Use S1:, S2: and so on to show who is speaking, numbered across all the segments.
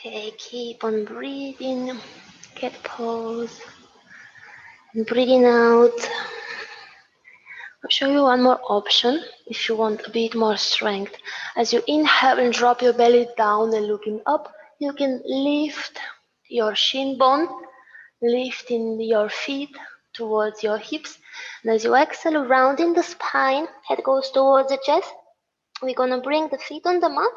S1: Okay, keep on breathing, cat pose, and breathing out. I'll show you one more option if you want a bit more strength. As you inhale and drop your belly down and looking up, you can lift your shin bone, lifting your feet towards your hips. And as you exhale, rounding the spine, head goes towards the chest. We're gonna bring the feet on the mat.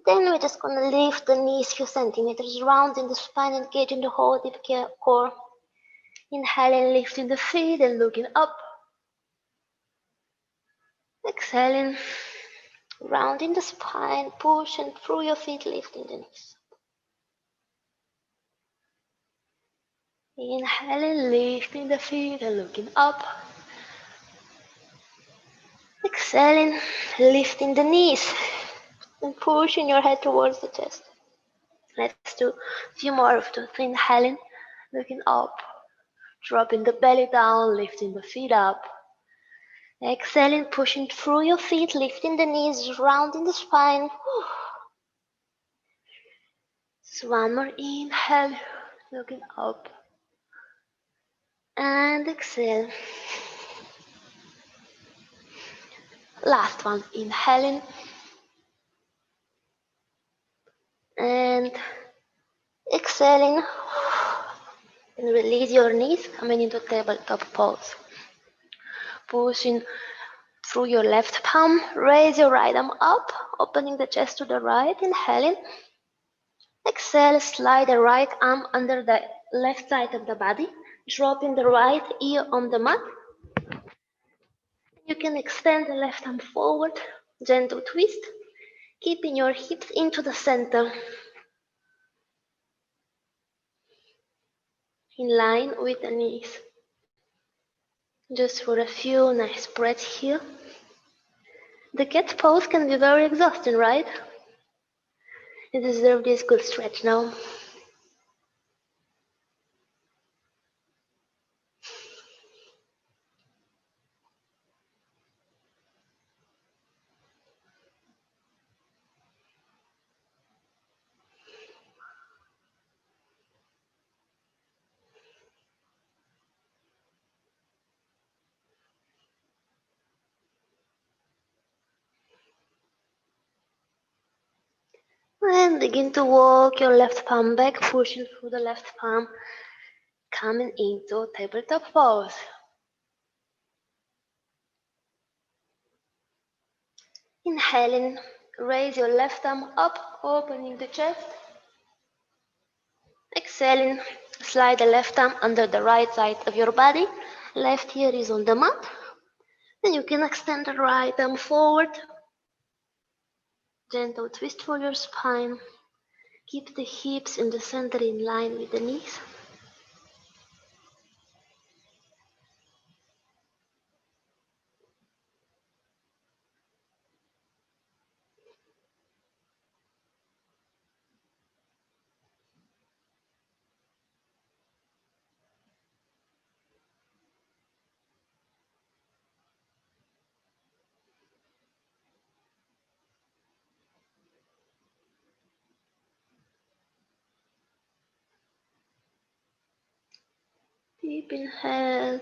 S1: Then we're just gonna lift the knees a few centimeters, rounding the spine, engaging the whole deep core. Inhaling, lifting the feet and looking up. Exhaling, rounding the spine, pushing through your feet, lifting the knees. Inhaling, lifting the feet and looking up. Exhaling, lifting the knees and pushing your head towards the chest. Let's do a few more of those. Inhaling, looking up, dropping the belly down, lifting the feet up. Exhaling, pushing through your feet, lifting the knees, rounding the spine. So one more inhale, looking up. And exhale. Last one, inhaling. And exhaling. And release your knees, coming into tabletop pose. Pushing through your left palm, raise your right arm up, opening the chest to the right, inhaling. Exhale, slide the right arm under the left side of the body, dropping the right ear on the mat. You can extend the left arm forward, gentle twist, keeping your hips into the center, in line with the knees. Just for a few nice breaths here. The cat pose can be very exhausting, right? You deserve this good stretch now. And begin to walk your left palm back, pushing through the left palm, coming into tabletop pose. Inhaling, raise your left arm up, opening the chest. Exhaling, slide the left arm under the right side of your body. Left ear is on the mat. Then you can extend the right arm forward. Gentle twist for your spine. Keep the hips in the center in line with the knees. Deep inhale,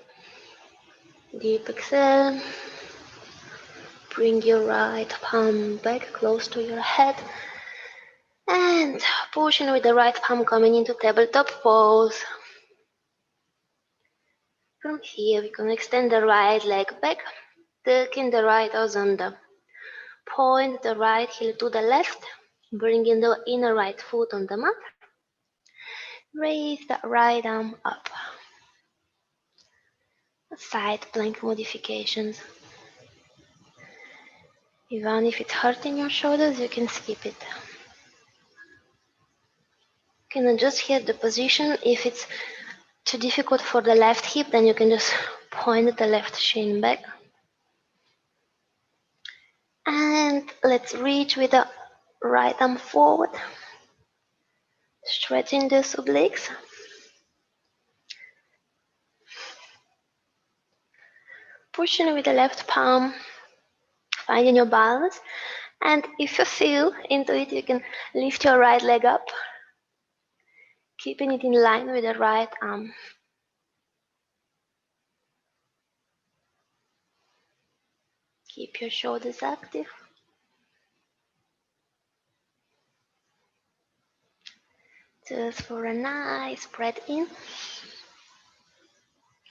S1: deep exhale. Bring your right palm back close to your head. And pushing with the right palm coming into tabletop pose. From here, we can extend the right leg back, tucking the right toes under. Point the right heel to the left, bringing the inner right foot on the mat. Raise the right arm up. Side plank modifications. Even if it's hurting your shoulders, you can skip it. You can adjust here the position. If it's too difficult for the left hip, then you can just point the left shin back. And let's reach with the right arm forward. Stretching the obliques. Pushing with the left palm, finding your balance. And if you feel into it, you can lift your right leg up, Keeping it in line with the right arm. Keep your shoulders active. Just for a nice breath in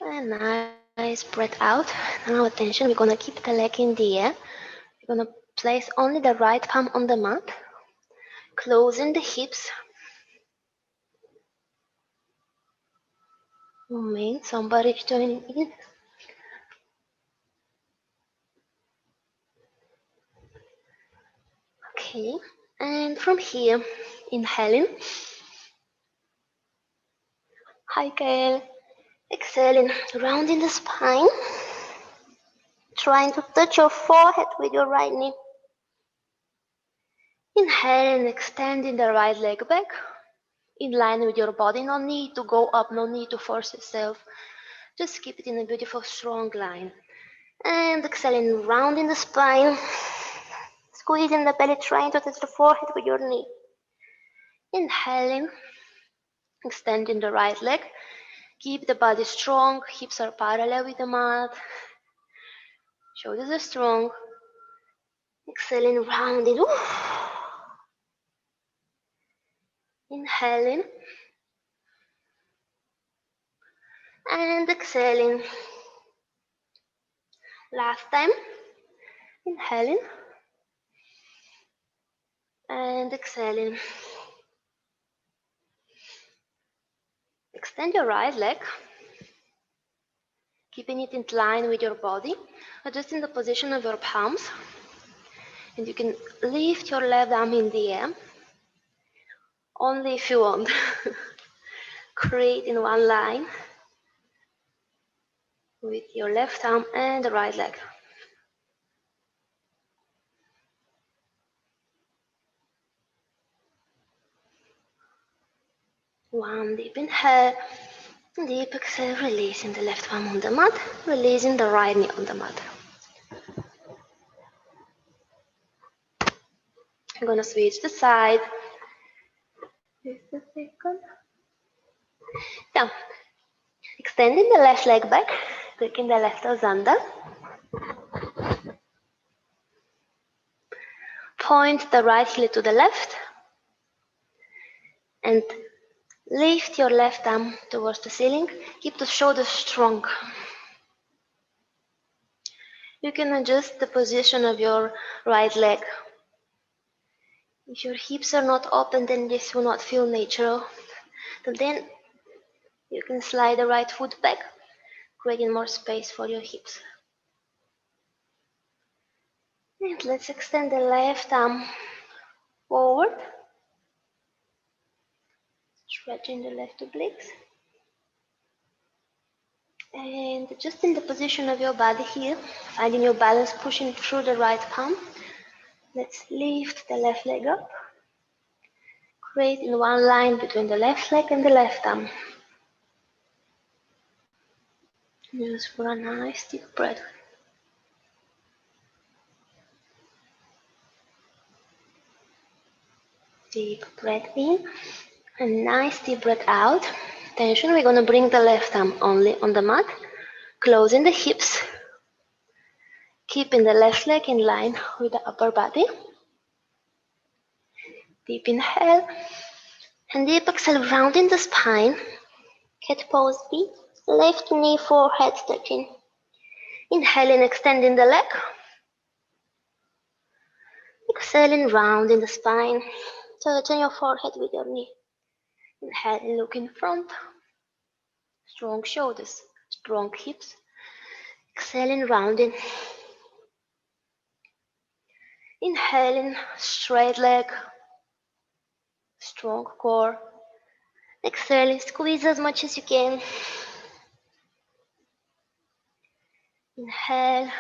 S1: and nice breath out. Now attention, we're gonna keep the leg in the air. We're gonna place only the right palm on the mat, closing the hips. Somebody's joining in. Okay, and from here, inhaling. Hi, Kyle. Exhaling, rounding the spine. Trying to touch your forehead with your right knee. Inhaling, extending the right leg back. In line with your body. No need to go up, no need to force yourself. Just keep it in a beautiful, strong line. And exhaling, rounding the spine. Squeezing the belly, trying to touch the forehead with your knee. Inhaling, extending the right leg. Keep the body strong, hips are parallel with the mat. Shoulders are strong. Exhaling, rounding. Inhaling. And exhaling. Last time. Inhaling. And exhaling. Extend your right leg. Keeping it in line with your body. Adjusting the position of your palms. And you can lift your left arm in the air. Only if you want. Create in one line with your left arm and the right leg. One deep inhale, deep exhale, releasing the left arm on the mat, releasing the right knee on the mat. I'm gonna switch the side. Just a second. Now, extending the left leg back, taking the left toes under. Point the right heel to the left and lift your left arm towards the ceiling. Keep the shoulders strong. You can adjust the position of your right leg. If your hips are not open, then this will not feel natural. So then you can slide the right foot back, creating more space for your hips. And let's extend the left arm forward, stretching the left obliques. And adjusting the position of your body here, finding your balance, pushing through the right palm. Let's lift the left leg up. Create in one line between the left leg and the left arm. Just for a nice deep breath. Deep breath in, a nice deep breath out. Tension, we're gonna bring the left arm only on the mat, closing the hips, keeping the left leg in line with the upper body. Deep inhale, and deep exhale, rounding the spine. Cat pose B, left knee, forehead touching. Inhaling, extending the leg. Exhaling, rounding the spine, touching your forehead with your knee. Inhaling, look in front. Strong shoulders, strong hips. Exhaling, rounding. Inhaling, straight leg, strong core. Exhaling, squeeze as much as you can. Inhale,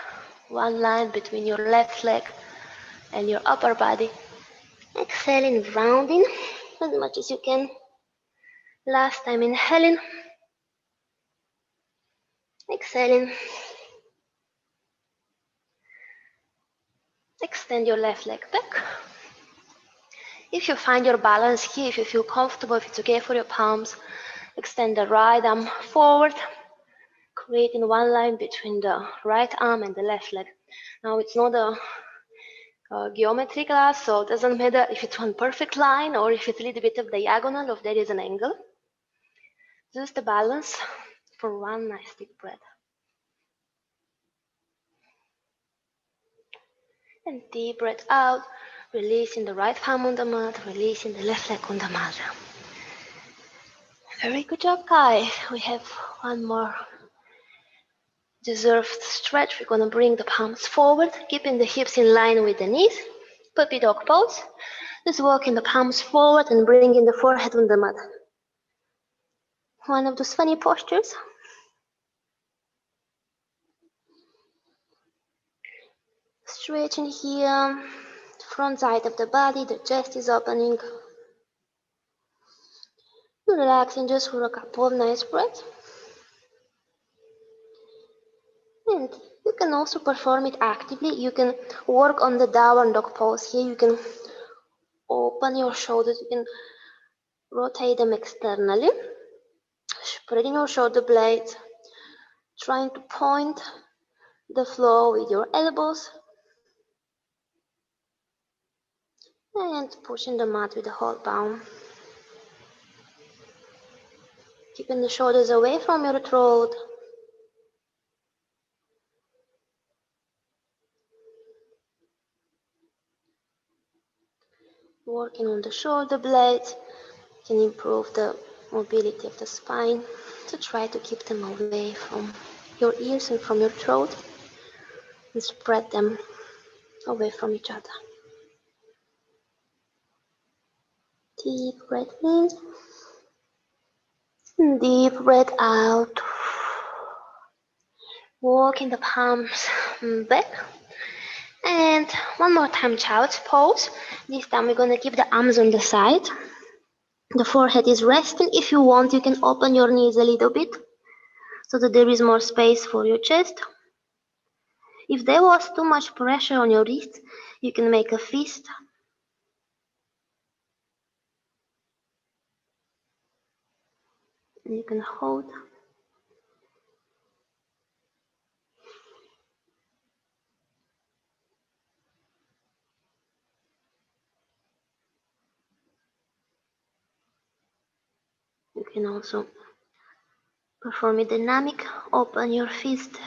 S1: one line between your left leg and your upper body. Exhaling, rounding as much as you can. Last time, inhaling. Exhaling. Extend your left leg back. If you find your balance here, if you feel comfortable, if it's okay for your palms, extend the right arm forward, creating one line between the right arm and the left leg. Now it's not a geometry class, so it doesn't matter if it's one perfect line or if it's a little bit of diagonal or if there is an angle. Just the balance for one nice deep breath. And deep breath out, releasing the right palm on the mat, releasing the left leg on the mat. Very good job, guys. We have one more deserved stretch. We're going to bring the palms forward, keeping the hips in line with the knees. Puppy dog pose. Just walking the palms forward and bringing the forehead on the mat. One of those funny postures. Stretching here, front side of the body, the chest is opening. Relaxing just for a couple of nice breaths. And you can also perform it actively. You can work on the downward dog pose here. You can open your shoulders. You can rotate them externally, spreading your shoulder blades, trying to point the floor with your elbows, and pushing the mat with the whole palm. Keeping the shoulders away from your throat. Working on the shoulder blades can improve the mobility of the spine. So try to keep them away from your ears and from your throat and spread them away from each other. Deep breath in, deep breath out. Walking the palms back. And one more time, child's pose. This time we're going to keep the arms on the side. The forehead is resting. If you want, you can open your knees a little bit so that there is more space for your chest. If there was too much pressure on your wrist, you can make a fist. And you can hold. You can also perform a dynamic. Open your fist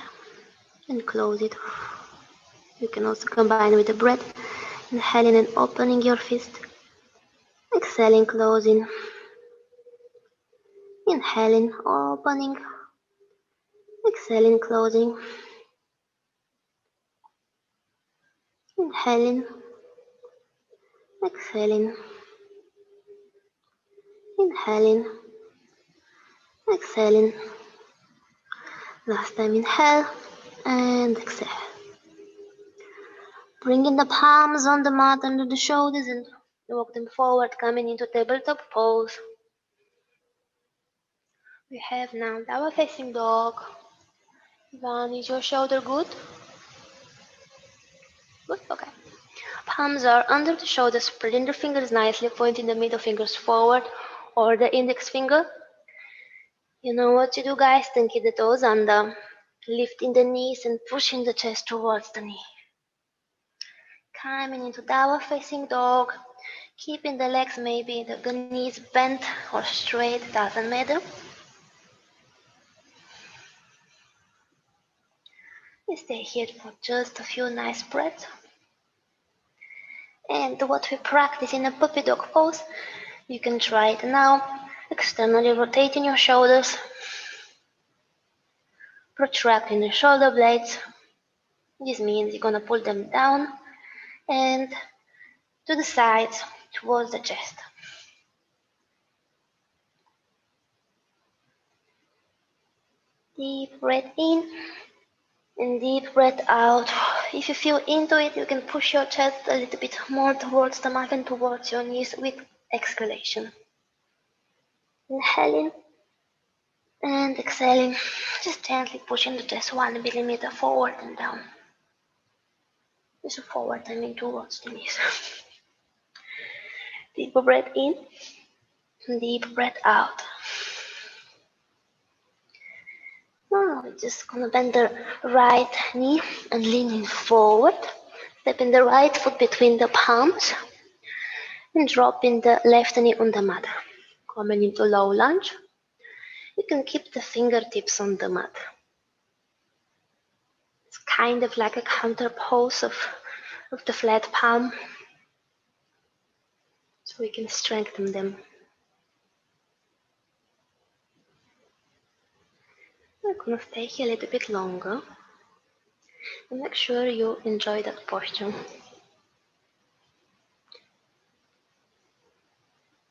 S1: and close it. You can also combine with the breath, inhaling and opening your fist. Exhaling, closing. Inhaling, opening. Exhaling, closing. Inhaling. Exhaling. Inhaling. Exhaling. Last time, inhale and exhale. Bringing the palms on the mat under the shoulders and walk them forward, coming into tabletop pose. We have now downward facing dog. Ivan, is your shoulder good? Good? Okay. Palms are under the shoulders, spreading the fingers nicely, pointing the middle fingers forward or the index finger. You know what to do, guys. Then keep the toes under, lifting the knees and pushing the chest towards the knee. Coming into downward facing dog, keeping the legs maybe the knees bent or straight, doesn't matter. We stay here for just a few nice breaths. And what we practice in a puppy dog pose, you can try it now. Externally rotating your shoulders, protracting the shoulder blades. This means you're gonna pull them down and to the sides towards the chest. Deep breath in and deep breath out. If you feel into it, you can push your chest a little bit more towards the mat and towards your knees with exhalation. Inhaling and exhaling, just gently pushing the chest 1 millimeter forward and down. Just forward, I mean towards the knees. Deep breath in, deep breath out. Now we're just gonna bend the right knee and leaning forward. Stepping the right foot between the palms and dropping the left knee on the mat. Coming into low lunge. You can keep the fingertips on the mat. It's kind of like a counter pose of the flat palm. So we can strengthen them. We're gonna stay here a little bit longer. And make sure you enjoy that posture.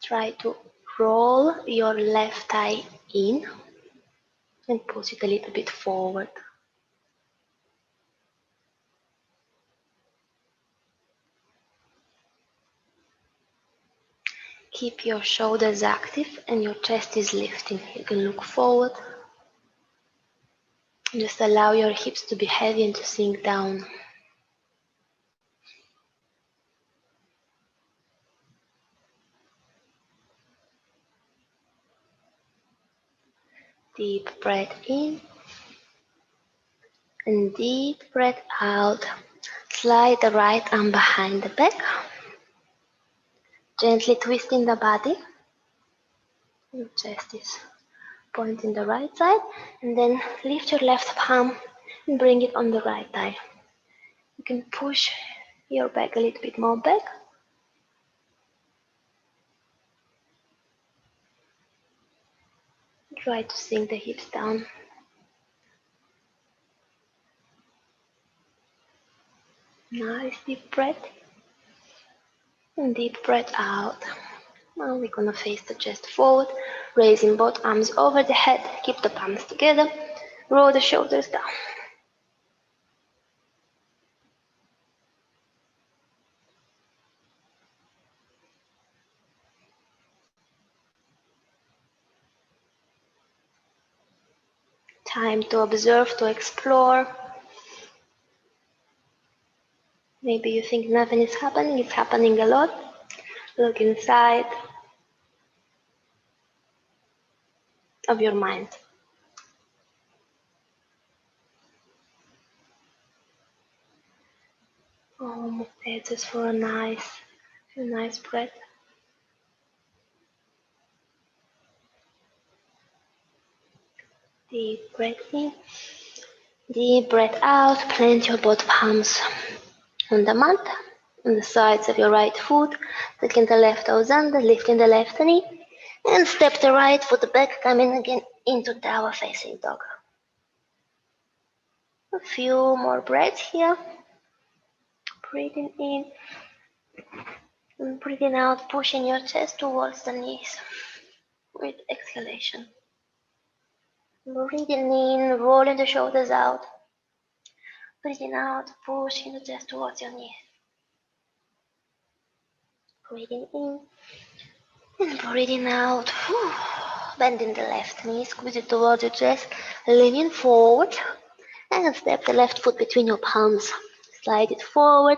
S1: Try to roll your left thigh in and push it a little bit forward. Keep your shoulders active and your chest is lifting. You can look forward. Just allow your hips to be heavy and to sink down. Deep breath in and deep breath out. Slide the right arm behind the back. Gently twisting the body. Your chest is pointing the right side. And then lift your left palm and bring it on the right thigh. You can push your back a little bit more back. Try to sink the hips down. Nice deep breath. And deep breath out. Now we're gonna face the chest forward, raising both arms over the head. Keep the palms together. Roll the shoulders down. Time to observe, to explore. Maybe you think nothing is happening. It's happening a lot. Look inside of your mind. Almost there, just for a nice breath. Deep breath in, deep breath out. Plant your both palms on the mat, on the sides of your right foot, taking the left toes under, lifting the left knee, and step the right foot back, coming again into downward facing dog. A few more breaths here. Breathing in and breathing out, pushing your chest towards the knees with exhalation. Breathing in, rolling the shoulders out. Breathing out, pushing the chest towards your knees. Breathing in and breathing out. Bending the left knee, squeeze it towards your chest, leaning forward, and step the left foot between your palms. Slide it forward,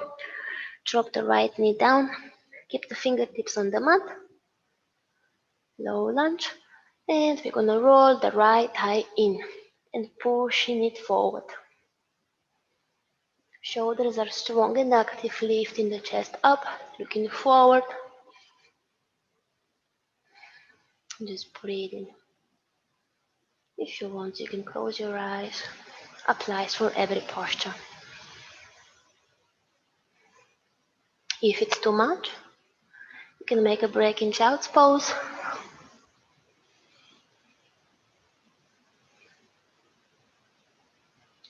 S1: drop the right knee down, keep the fingertips on the mat. Low lunge, and we're gonna roll the right thigh in and pushing it forward. Shoulders are strong and active, lifting the chest up, looking forward. Just breathing. If you want, you can close your eyes. Applies for every posture. If it's too much, you can make a break in child's pose.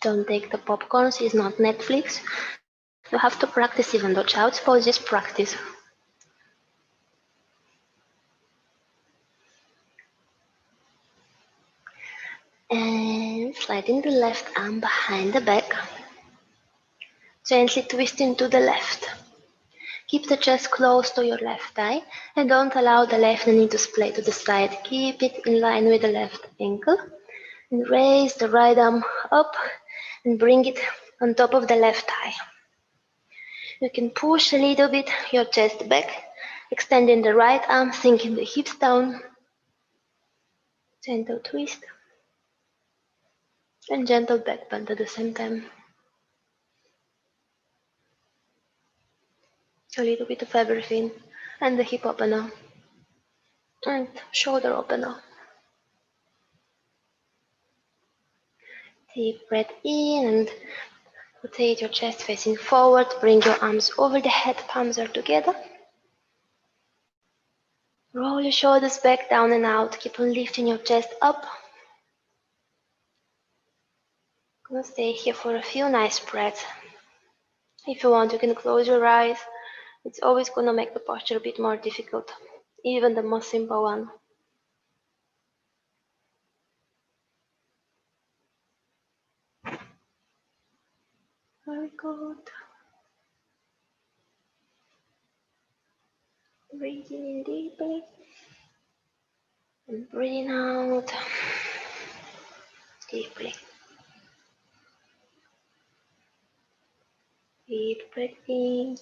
S1: Don't take the popcorns, it's not Netflix. You have to practice even though child's pose is practice. And sliding the left arm behind the back. Gently twisting to the left. Keep the chest close to your left thigh and don't allow the left knee to splay to the side. Keep it in line with the left ankle. And raise the right arm up and bring it on top of the left thigh. You can push a little bit your chest back, Extending the right arm, sinking the hips down, gentle twist, and gentle back bend at the same time. A little bit of everything, and the hip opener, and shoulder opener. Deep breath in and rotate your chest facing forward. Bring your arms over the head, palms are together. Roll your shoulders back, down and out. Keep on lifting your chest up. Gonna stay here for a few nice breaths. If you want, you can close your eyes. It's always gonna make the posture a bit more difficult, even the most simple one. Very good. Breathing in deeply and breathing out deeply. Deep breath in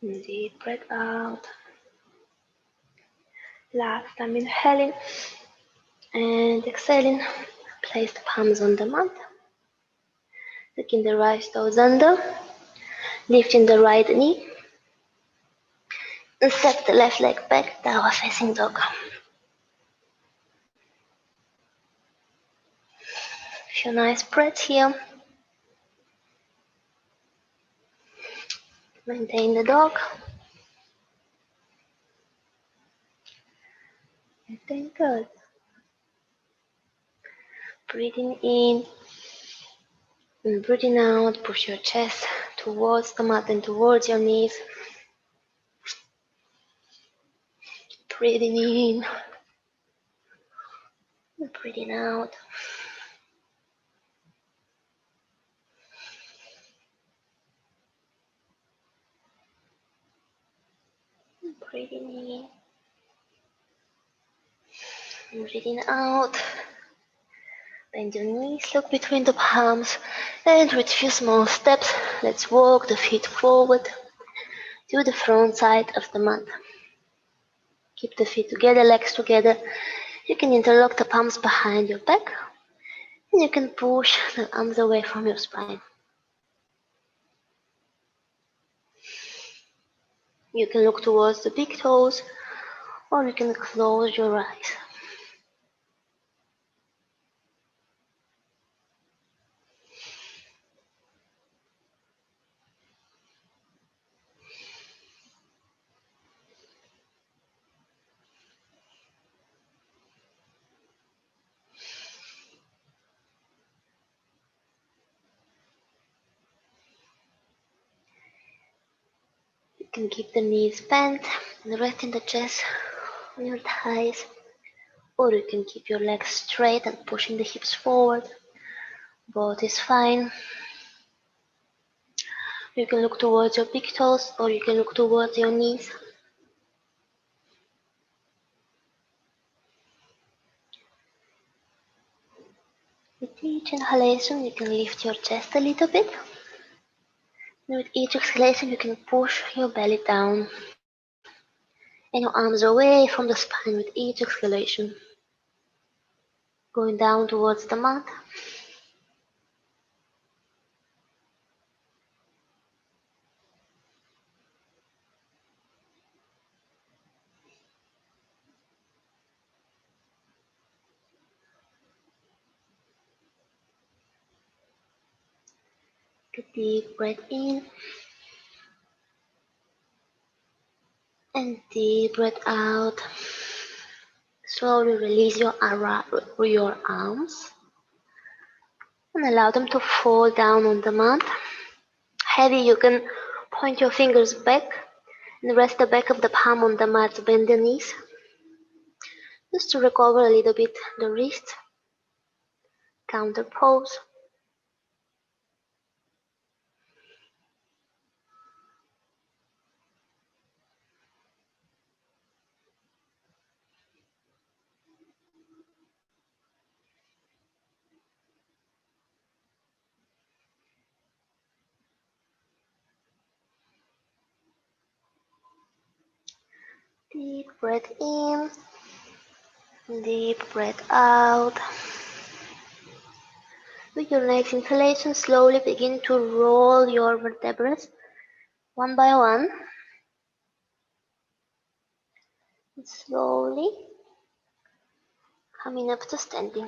S1: and deep breath out. Last time inhaling and exhaling. Place the palms on the mat. Taking the right toes under. Lifting the right knee. And step the left leg back, downward facing dog. Few nice breaths here. Maintain the dog. Maintain good. Breathing in and breathing out. Push your chest towards the mat and towards your knees. Breathing in and breathing out. Breathing in and breathing out. Bend your knees, look between the palms, and with a few small steps, let's walk the feet forward to the front side of the mat. Keep the feet together, legs together. You can interlock the palms behind your back, and you can push the arms away from your spine. You can look towards the big toes, or you can close your eyes. You can keep the knees bent and resting the chest on your thighs, or you can keep your legs straight and pushing the hips forward. Both is fine. You can look towards your big toes, or you can look towards your knees. With each inhalation, you can lift your chest a little bit. And with each exhalation, you can push your belly down and your arms away from the spine with each exhalation. Going down towards the mat. Take a deep breath in and deep breath out. Slowly release your arms and allow them to fall down on the mat. Heavy, you can point your fingers back and rest the back of the palm on the mat. Bend the knees just to recover a little bit the wrist. Counter pose. Deep breath in, deep breath out. With your next inhalation, slowly begin to roll your vertebrae one by one. And slowly coming up to standing.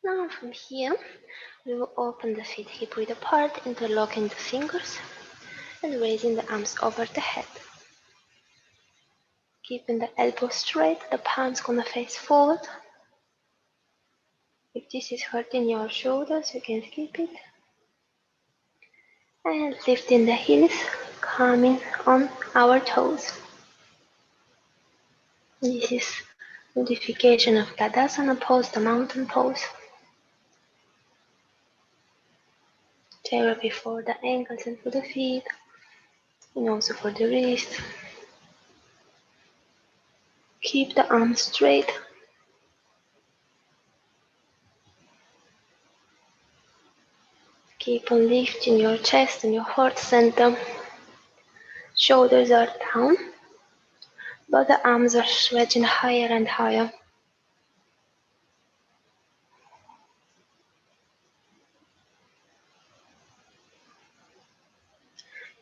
S1: Now from here, we will open the feet hip width apart, interlocking the fingers and raising the arms over the head. Keeping the elbows straight, the palms gonna face forward. If this is hurting your shoulders, you can skip it. And lifting the heels, coming on our toes. This is modification of Tadasana pose, the mountain pose. Therapy for the ankles and for the feet, and also for the wrist. Keep the arms straight. Keep on lifting your chest and your heart center. Shoulders are down, but the arms are stretching higher and higher.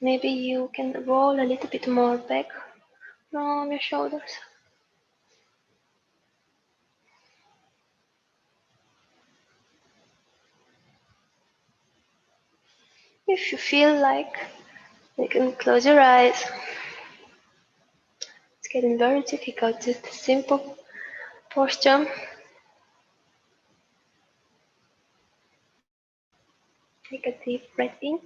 S1: Maybe you can roll a little bit more back from your shoulders. If you feel like, you can close your eyes. It's getting very difficult, just a simple posture. Take a deep breath in,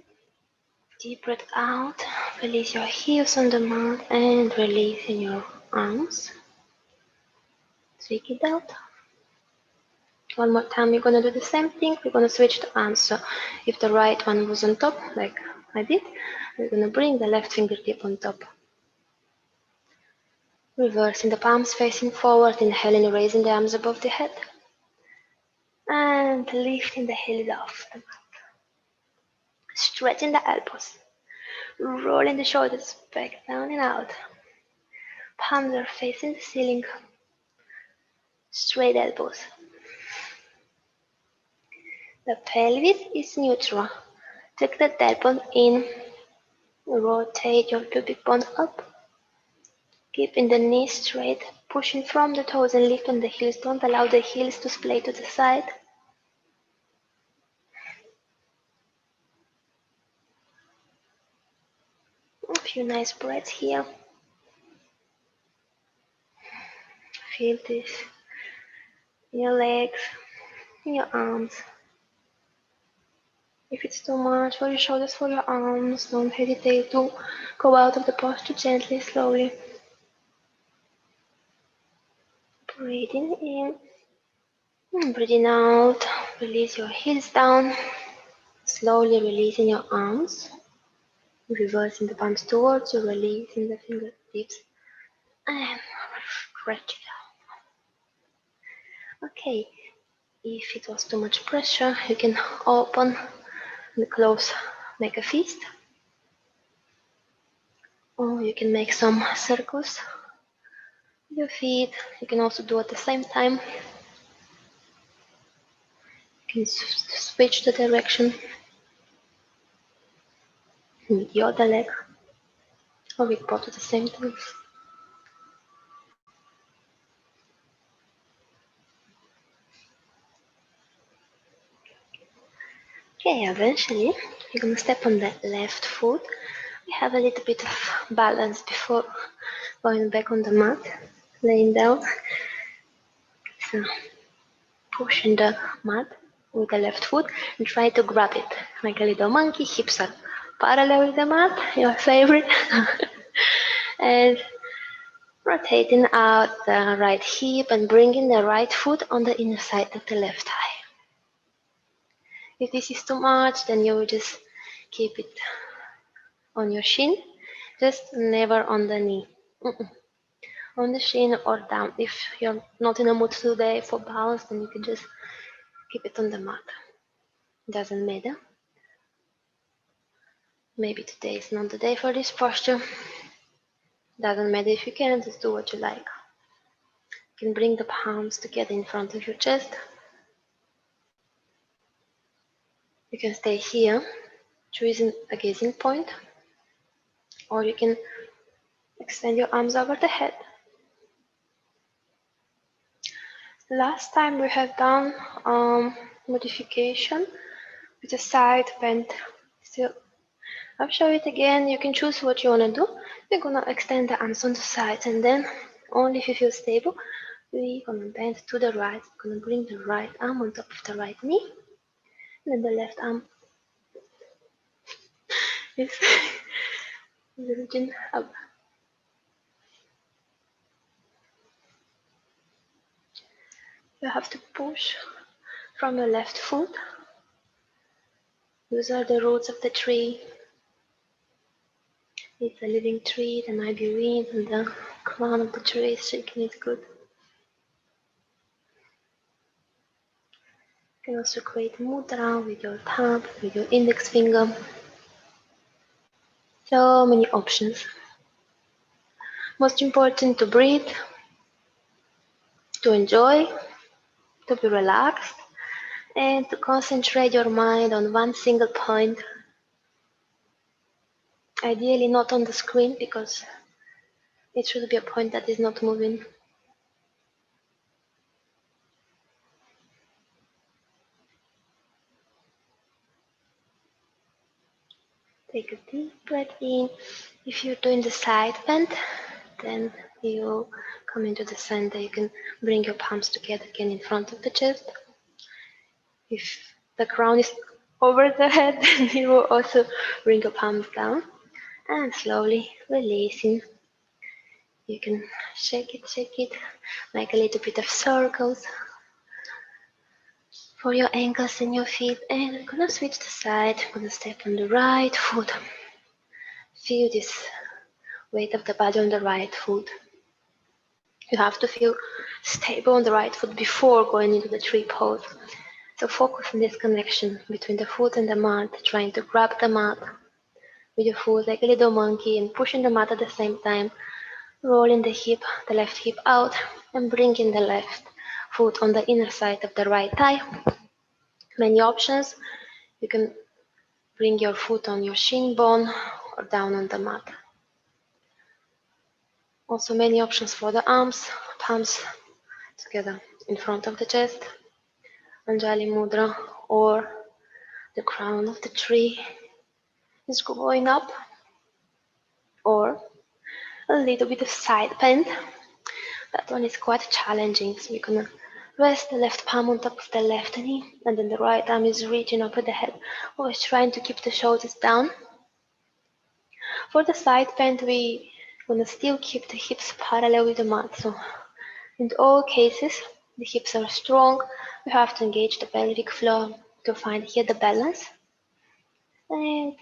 S1: deep breath out. Release your heels on the mat and release in your arms. Take it out. One more time, we're gonna do the same thing. We're gonna switch the arms. So if the right one was on top, like I did, we're gonna bring the left fingertip on top. Reversing the palms facing forward, inhaling, raising the arms above the head. And lifting the heels off the mat. Stretching the elbows. Rolling the shoulders back, down and out. Palms are facing the ceiling. Straight elbows. The pelvis is neutral. Take the tailbone in. Rotate your pubic bone up. Keeping the knees straight. Pushing from the toes and lifting the heels. Don't allow the heels to splay to the side. A few nice breaths here. Feel this in your legs, in your arms. If it's too much for your shoulders, for your arms, don't hesitate to go out of the posture gently, slowly. Breathing in and breathing out. Release your heels down. Slowly releasing your arms. Reversing the palms towards you, releasing the fingertips. And stretch it out. Okay, if it was too much pressure, you can open and close, make a fist. Or you can make some circles with your feet. You can also do at the same time. You can switch the direction with the other leg, or with both at the same time. Okay, eventually you're gonna step on the left foot. We have a little bit of balance before going back on the mat, laying down. So pushing the mat with the left foot and try to grab it like a little monkey. Hips are parallel with the mat, your favorite. And rotating out the right hip and bringing the right foot on the inner side of the left thigh. If this is too much, then you will just keep it on your shin, just never on the knee. On the shin or down. If you're not in a mood today for balance, then you can just keep it on the mat. Doesn't matter. Maybe today is not the day for this posture. Doesn't matter if you can, just do what you like. You can bring the palms together in front of your chest. You can stay here, choosing a gazing point, or you can extend your arms over the head. Last time we have done modification with a side bend. So I'll show it again. You can choose what you want to do. We're gonna extend the arms on the sides, and then only if you feel stable, we're gonna bend to the right. We're gonna bring the right arm on top of the right knee, and then the left arm is reaching up. You have to push from your left foot. Those are the roots of the tree. It's a living tree. There might be wind, and the crown of the tree is shaking it good. You can also create mudra with your thumb, with your index finger. So many options. Most important to breathe, to enjoy, to be relaxed, and to concentrate your mind on one single point. Ideally not on the screen, because it should be a point that is not moving. Take a deep breath in. If you're doing the side bend, then you come into the center. You can bring your palms together again in front of the chest. If the crown is over the head, then you will also bring your palms down and slowly releasing. You can shake it, make a little bit of circles for your ankles and your feet. And I'm gonna switch the side. I'm gonna step on the right foot. Feel this weight of the body on the right foot. You have to feel stable on the right foot before going into the tree pose. So focus on this connection between the foot and the mat, trying to grab the mat with your foot like a little monkey and pushing the mat at the same time, rolling the left hip out, and bringing the left foot on the inner side of the right thigh. Many options. You can bring your foot on your shin bone or down on the mat. Also many options for the arms, palms together in front of the chest, Anjali Mudra, or the crown of the tree is going up, or a little bit of side bend. That one is quite challenging, so you're gonna rest the left palm on top of the left knee, and then the right arm is reaching over the head, always trying to keep the shoulders down. For the side bend, we gonna still keep the hips parallel with the mat. So in all cases, the hips are strong. We have to engage the pelvic floor to find here the balance. And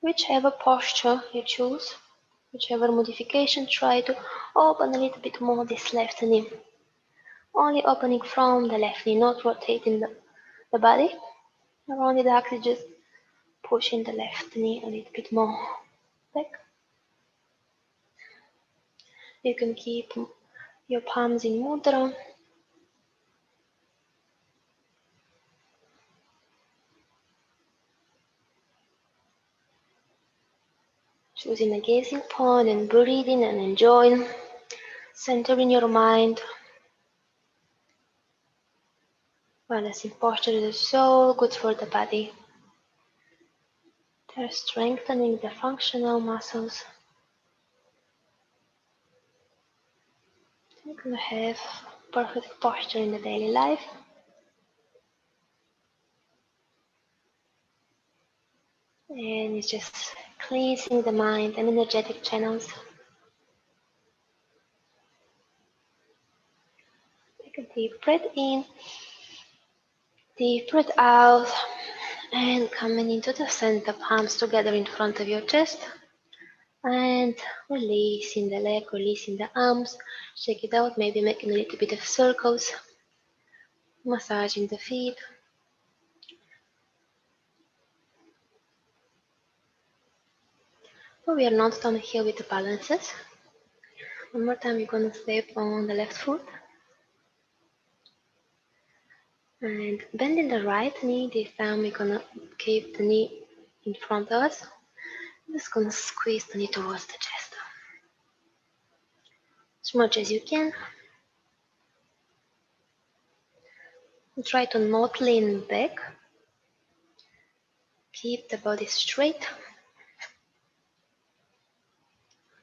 S1: whichever posture you choose, whichever modification, try to open a little bit more this left knee. Only opening from the left knee, not rotating the body. Only the axis, just pushing the left knee a little bit more back. You can keep your palms in mudra. Choosing a gazing point and breathing and enjoying. Centering your mind. Balancing posture is so good for the body. They're strengthening the functional muscles. You're gonna have perfect posture in the daily life. And it's just cleansing the mind and energetic channels. Take a deep breath in, deep breath out, and coming into the center, palms together in front of your chest. And releasing the leg, releasing the arms. Shake it out, maybe making a little bit of circles. Massaging the feet. We are not done here with the balances. One more time, you're gonna step on the left foot. And bending the right knee, this time we're gonna keep the knee in front of us. I'm just gonna squeeze the knee towards the chest. As much as you can. And try to not lean back. Keep the body straight.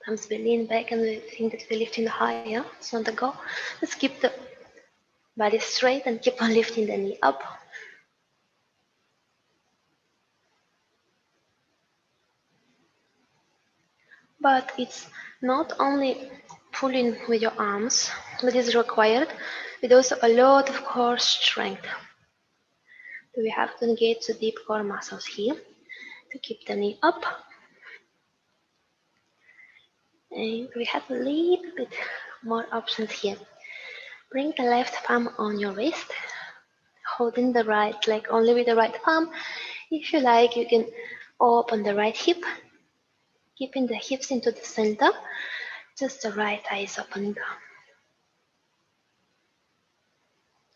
S1: Sometimes we lean back and we think that we're lifting higher. It's not the goal. Let's keep the body straight and keep on lifting the knee up. But it's not only pulling with your arms that is required, but also a lot of core strength. So we have to engage the deep core muscles here to keep the knee up. And we have a little bit more options here. Bring the left palm on your wrist, holding the right leg only with the right palm. If you like, you can open the right hip, keeping the hips into the center, just the right thigh is opening.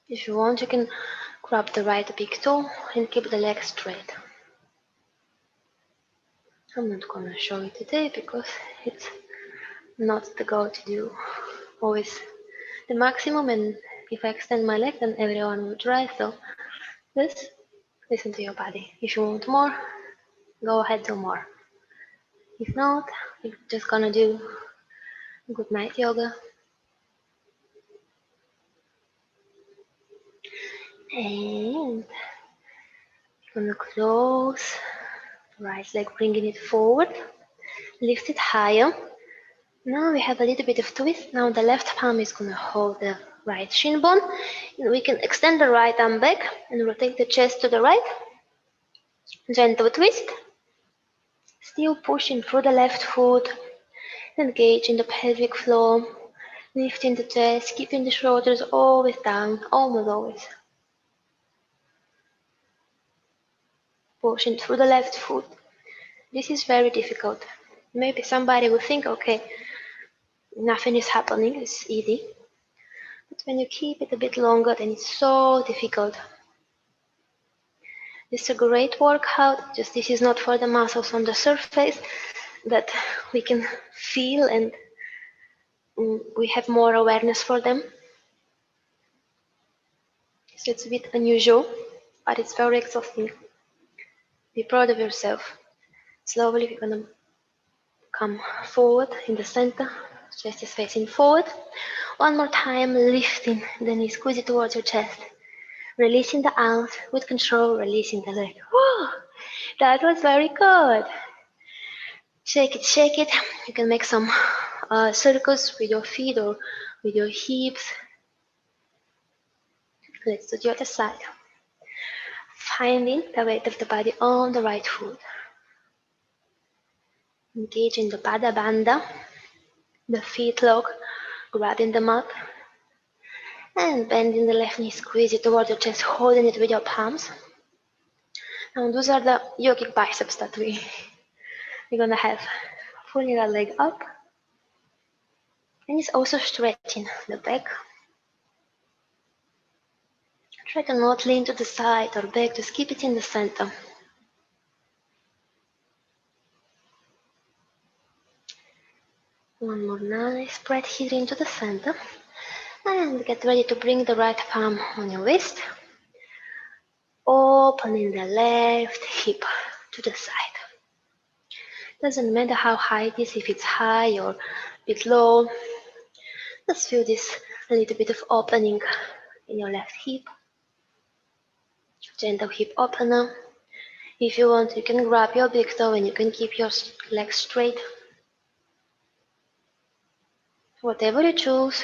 S1: If you want, you can grab the right big toe and keep the leg straight. I'm not gonna show it today because it's not the goal to do always the maximum, and if I extend my leg then everyone will try, so just listen to your body. If you want more, go ahead, do more. If not, you're just gonna do good night yoga. And gonna close right leg, bringing it forward, lift it higher. Now we have a little bit of twist. Now the left palm is gonna hold the right shin bone. And we can extend the right arm back and rotate the chest to the right. Gentle twist. Still pushing through the left foot. Engaging the pelvic floor. Lifting the chest, keeping the shoulders always down, almost always. Pushing through the left foot. This is very difficult. Maybe somebody will think, okay, nothing is happening, it's easy. But when you keep it a bit longer, then it's so difficult. It's a great workout, just this is not for the muscles on the surface that we can feel, and we have more awareness for them. So it's a bit unusual, but it's very exhausting. Be proud of yourself. Slowly we're gonna come forward in the center, chest is facing forward. One more time, lifting the knee, squeeze it towards your chest. Releasing the arms with control, releasing the leg. Woo! That was very good. Shake it, shake it. You can make some circles with your feet or with your hips. Let's do the other side. Finding the weight of the body on the right foot. Engaging the Pada Bandha, the feet lock, grabbing the mat. And bending the left knee, squeeze it towards your chest, holding it with your palms. Now those are the yogic biceps that we're gonna have. Pulling the leg up. And it's also stretching the back. Try to not lean to the side or back, just keep it in the center. One more nice breath here into the center. And get ready to bring the right palm on your waist. Opening the left hip to the side. Doesn't matter how high it is, if it's high or a bit low. Just feel this a little bit of opening in your left hip. Gentle hip opener. If you want, you can grab your big toe and you can keep your legs straight. Whatever you choose,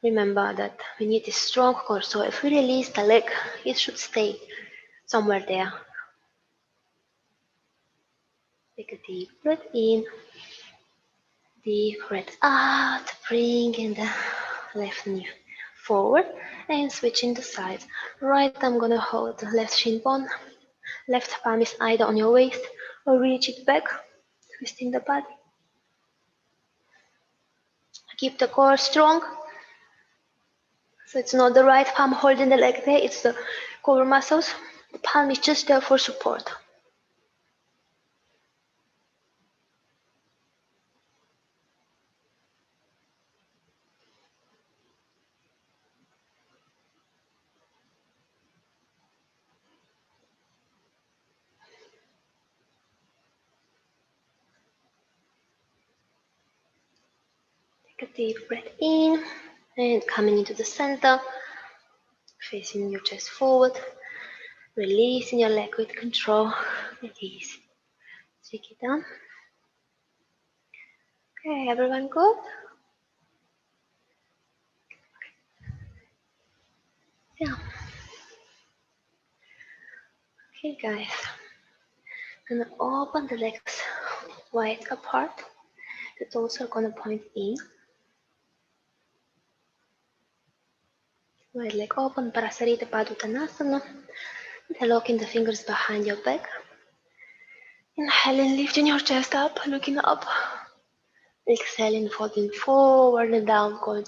S1: remember that we need a strong core, so if we release the leg, it should stay somewhere there. Take a deep breath in, deep breath out, bringing the left knee forward and switching the sides. Right, I'm gonna hold the left shin bone. Left palm is either on your waist or reach it back. twisting the body. Keep the core strong. So it's not the right palm holding the leg there, it's the core muscles. The palm is just there for support. Take a deep breath in and coming into the center, facing your chest forward, releasing your leg with control and ease. Take it down. Okay, everyone good? Yeah. Okay, guys. I'm gonna open the legs wide apart. The toes are gonna point in. Right leg open, Parasarita Paduttanasana. Interlocking the fingers behind your back. Inhaling, lifting your chest up, looking up. Exhaling, folding forward and down, going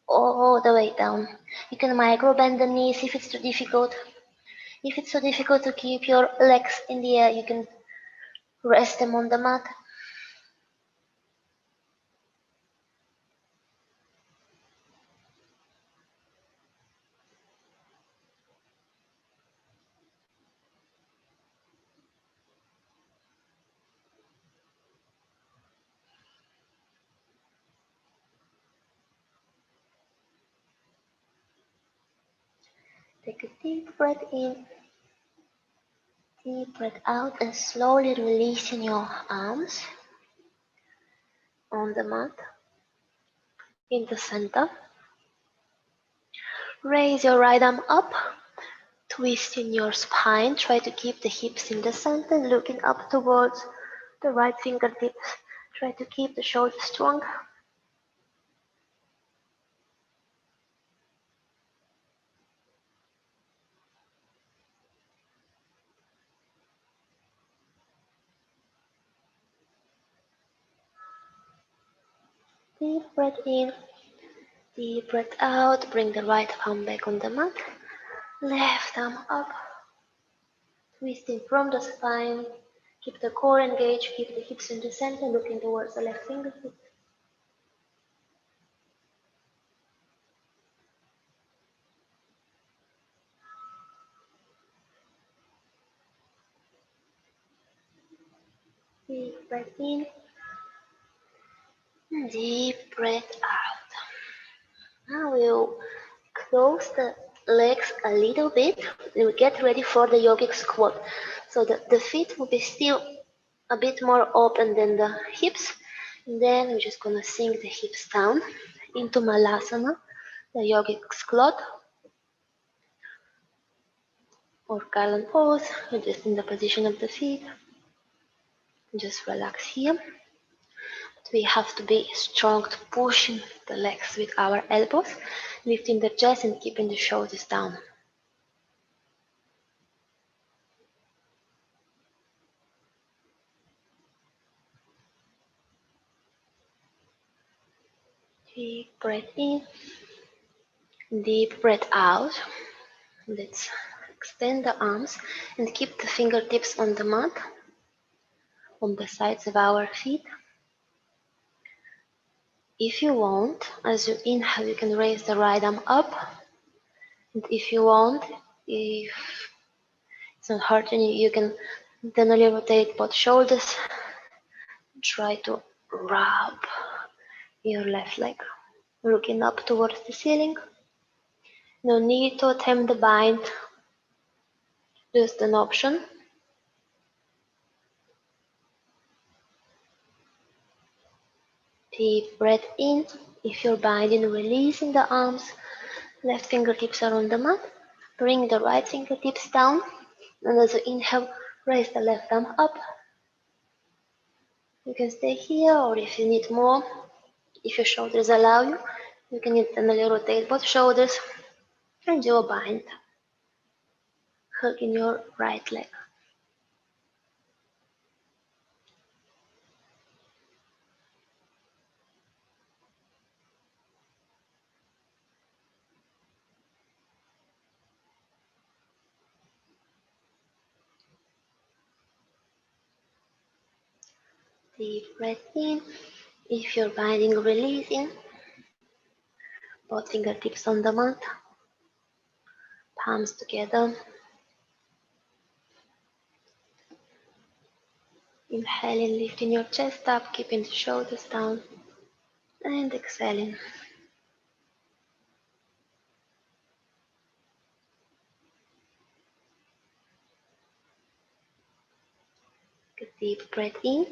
S1: all the way down. You can micro bend the knees if it's too difficult. If it's so difficult to keep your legs in the air, you can rest them on the mat. Take a deep breath in, deep breath out, and slowly releasing your arms on the mat in the center. Raise your right arm up, twisting your spine. Try to keep the hips in the center, looking up towards the right fingertips. Try to keep the shoulders strong. Deep breath in, deep breath out. Bring the right palm back on the mat. Left arm up, twisting from the spine. Keep the core engaged, keep the hips in the center, looking towards the left fingertip. Deep breath in, deep breath out. Now we'll close the legs a little bit. We'll get ready for the yogic squat. So the feet will be still a bit more open than the hips. And then we're just gonna sink the hips down into Malasana, the yogic squat or garland pose. We're just in the position of the feet. Just relax here. But we have to be strong to pushing the legs with our elbows, lifting the chest and keeping the shoulders down. Deep breath in, deep breath out. Let's extend the arms and keep the fingertips on the mat, on the sides of our feet. If you want, as you inhale, you can raise the right arm up. And if you want, if it's not hurting you, you can internally rotate both shoulders. Try to rub your left leg, looking up towards the ceiling. No need to attempt the bind, just an option. Deep breath in. If you're binding, releasing the arms. Left fingertips are on the mat. Bring the right fingertips down. And as you inhale, raise the left arm up. You can stay here, or if you need more, if your shoulders allow you, you can internally rotate both shoulders and do a bind. Hugging your right leg. Deep breath in. If you're binding, releasing. Both fingertips on the mat. Palms together. Inhaling, lifting your chest up, keeping the shoulders down. And exhaling. Take a deep breath in.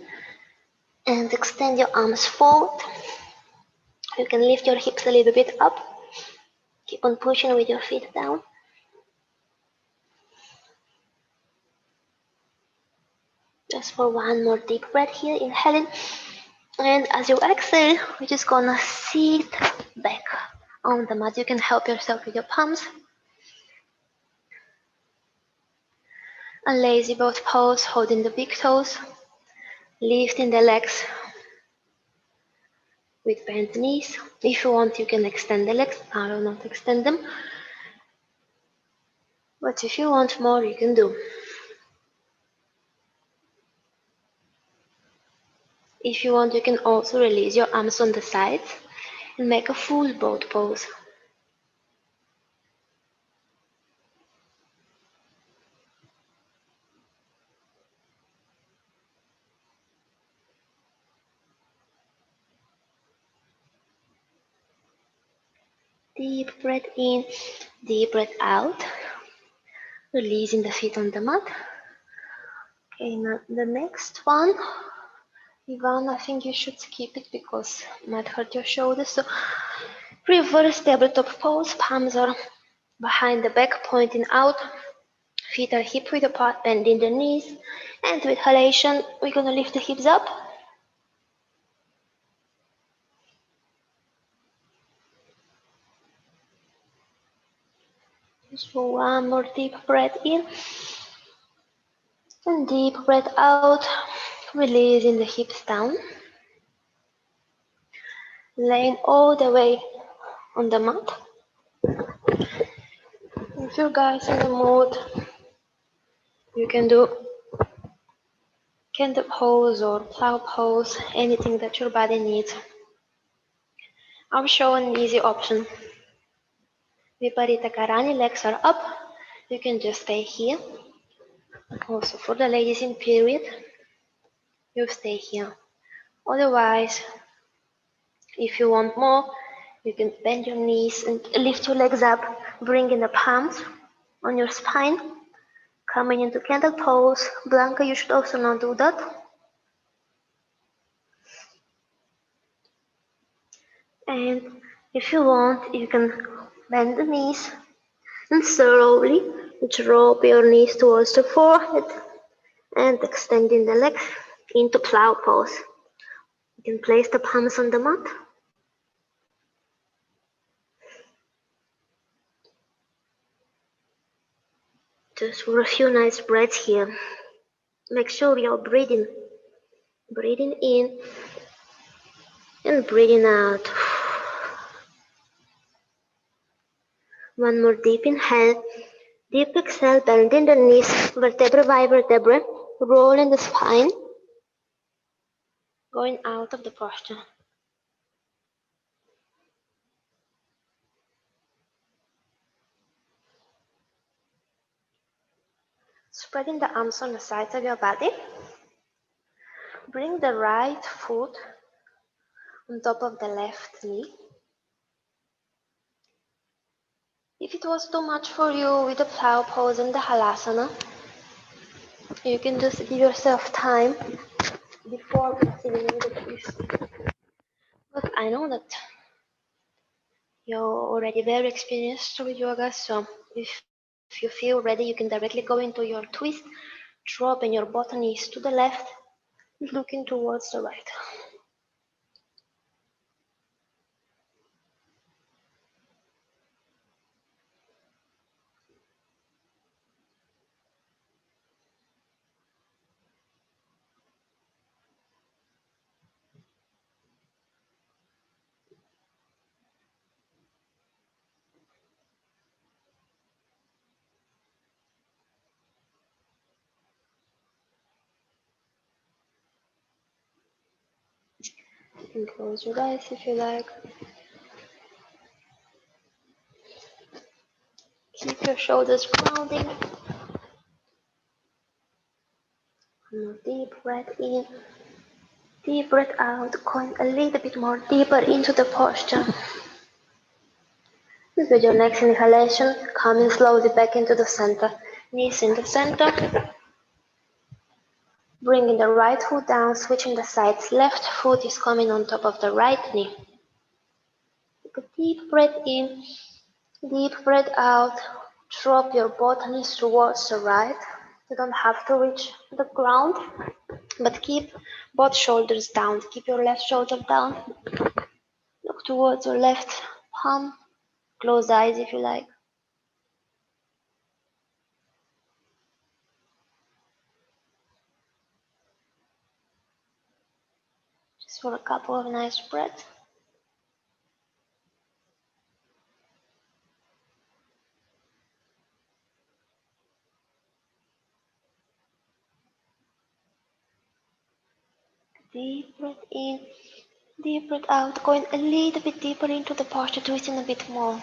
S1: And extend your arms forward. You can lift your hips a little bit up. Keep on pushing with your feet down. Just for one more deep breath here, inhaling. And as you exhale, we're just gonna sit back on the mat. You can help yourself with your palms. A lazy boat pose, holding the big toes. Lifting the legs with bent knees. If you want, you can extend the legs. I will not extend them. But if you want more, you can do. If you want, you can also release your arms on the sides and make a full boat pose. Deep breath in, deep breath out. Releasing the feet on the mat. Okay, now the next one. Ivan, I think you should skip it because it might hurt your shoulders. So reverse tabletop pose. Palms are behind the back, pointing out. Feet are hip width apart, bending the knees. And with halation, we're gonna lift the hips up. Just for one more deep breath in. And deep breath out. Releasing the hips down. Laying all the way on the mat. If you guys in the mood, you can do candle pose or plow pose, anything that your body needs. I'll show an easy option. Viparita Karani, legs are up. You can just stay here. Also for the ladies in period, you stay here. Otherwise, if you want more, you can bend your knees and lift your legs up, bringing the palms on your spine, coming into candle pose. Blanca, you should also not do that. And if you want, you can bend the knees and slowly drop your knees towards the forehead and extending the legs into plow pose. You can place the palms on the mat. Just for a few nice breaths here. Make sure you're breathing in and breathing out. One more deep inhale, deep exhale, bending the knees, vertebra by vertebra, rolling the spine, going out of the posture. Spreading the arms on the sides of your body. Bring the right foot on top of the left knee. If it was too much for you with the plow pose and the halasana, you can just give yourself time before proceeding with the twist. But I know that you're already very experienced with yoga, so if you feel ready, you can directly go into your twist, dropping your bottom knees to the left, looking towards the right. You can close your eyes if you like. Keep your shoulders grounding. One deep breath in, deep breath out, going a little bit more deeper into the posture. With your next inhalation, coming slowly back into the center. Knees in the center. Bringing the right foot down, switching the sides. Left foot is coming on top of the right knee. Take a deep breath in, deep breath out. Drop your both knees towards the right. You don't have to reach the ground, but keep both shoulders down. Keep your left shoulder down. Look towards your left palm. Close eyes if you like. Just for a couple of nice breaths. Deep breath in, deep breath out, going a little bit deeper into the posture, twisting a bit more.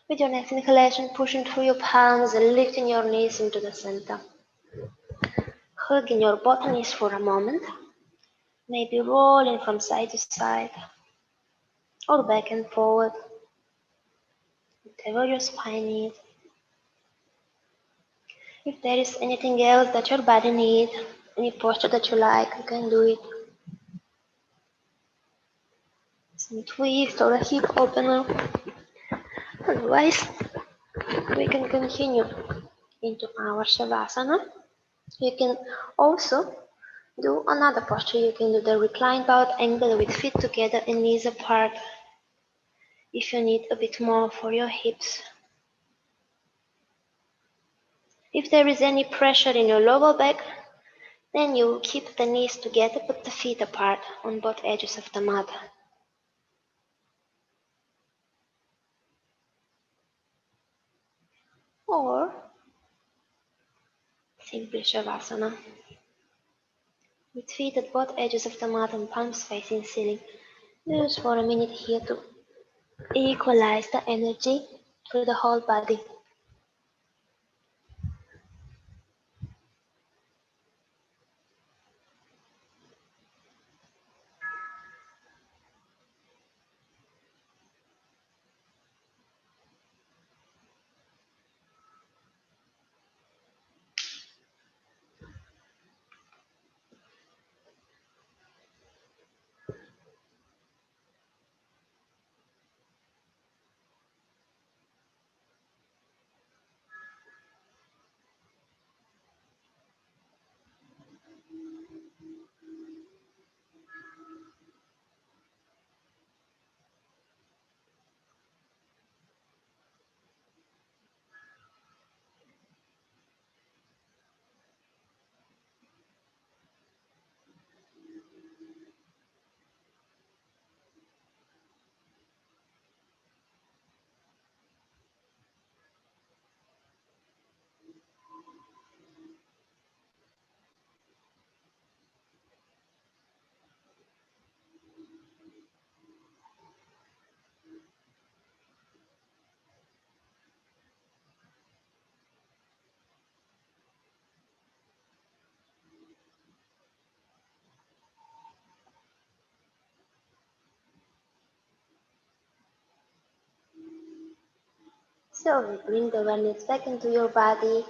S1: With your next inhalation, pushing through your palms and lifting your knees into the center. Hugging your both knees for a moment, maybe rolling from side to side, or back and forward, whatever your spine needs. If there is anything else that your body needs, any posture that you like, you can do it. Some twist or a hip opener. Otherwise, we can continue into our Shavasana. You can also do another posture. You can do the reclined boat angle with feet together and knees apart if you need a bit more for your hips. If there is any pressure in your lower back, then you keep the knees together but the feet apart on both edges of the mat. Or simply Shavasana. With feet at both edges of the mat and palms facing ceiling. Just for a minute here to equalize the energy through the whole body. So bring the awareness back into your body.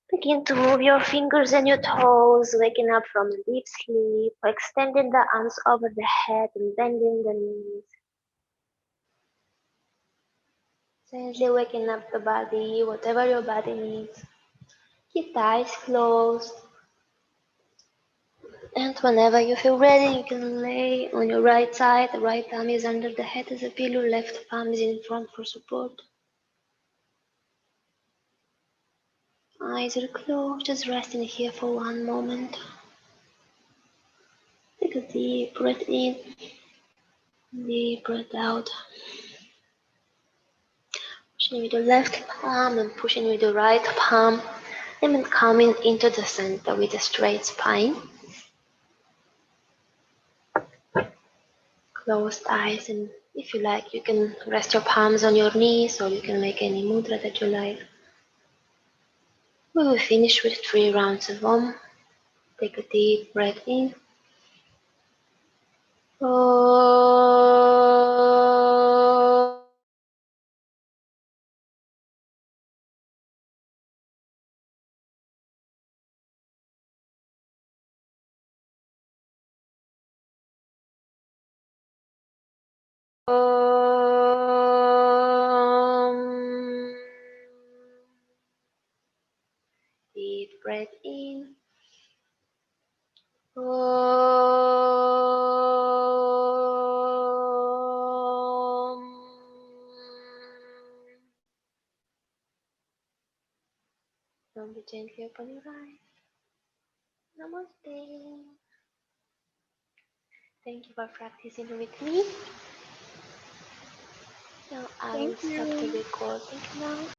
S1: Begin to move your fingers and your toes, waking up from a deep sleep, extending the arms over the head and bending the knees. Gently waking up the body, whatever your body needs. Keep the eyes closed. And whenever you feel ready, you can lay on your right side. The right arm is under the head as a pillow, left palm is in front for support. Eyes are closed, just resting here for one moment. Take a deep breath in, deep breath out. Pushing with the left palm and pushing with the right palm. And then coming into the center with a straight spine. closed eyes, and if you like, you can rest your palms on your knees, or you can make any mudra that you like. We will finish with 3 rounds of Om. Take a deep breath in. Deep breath in. Now gently open your eyes. Namaste. Thank you for practicing with me. Now I
S2: Thank
S1: will stop the
S2: you.
S1: recording now.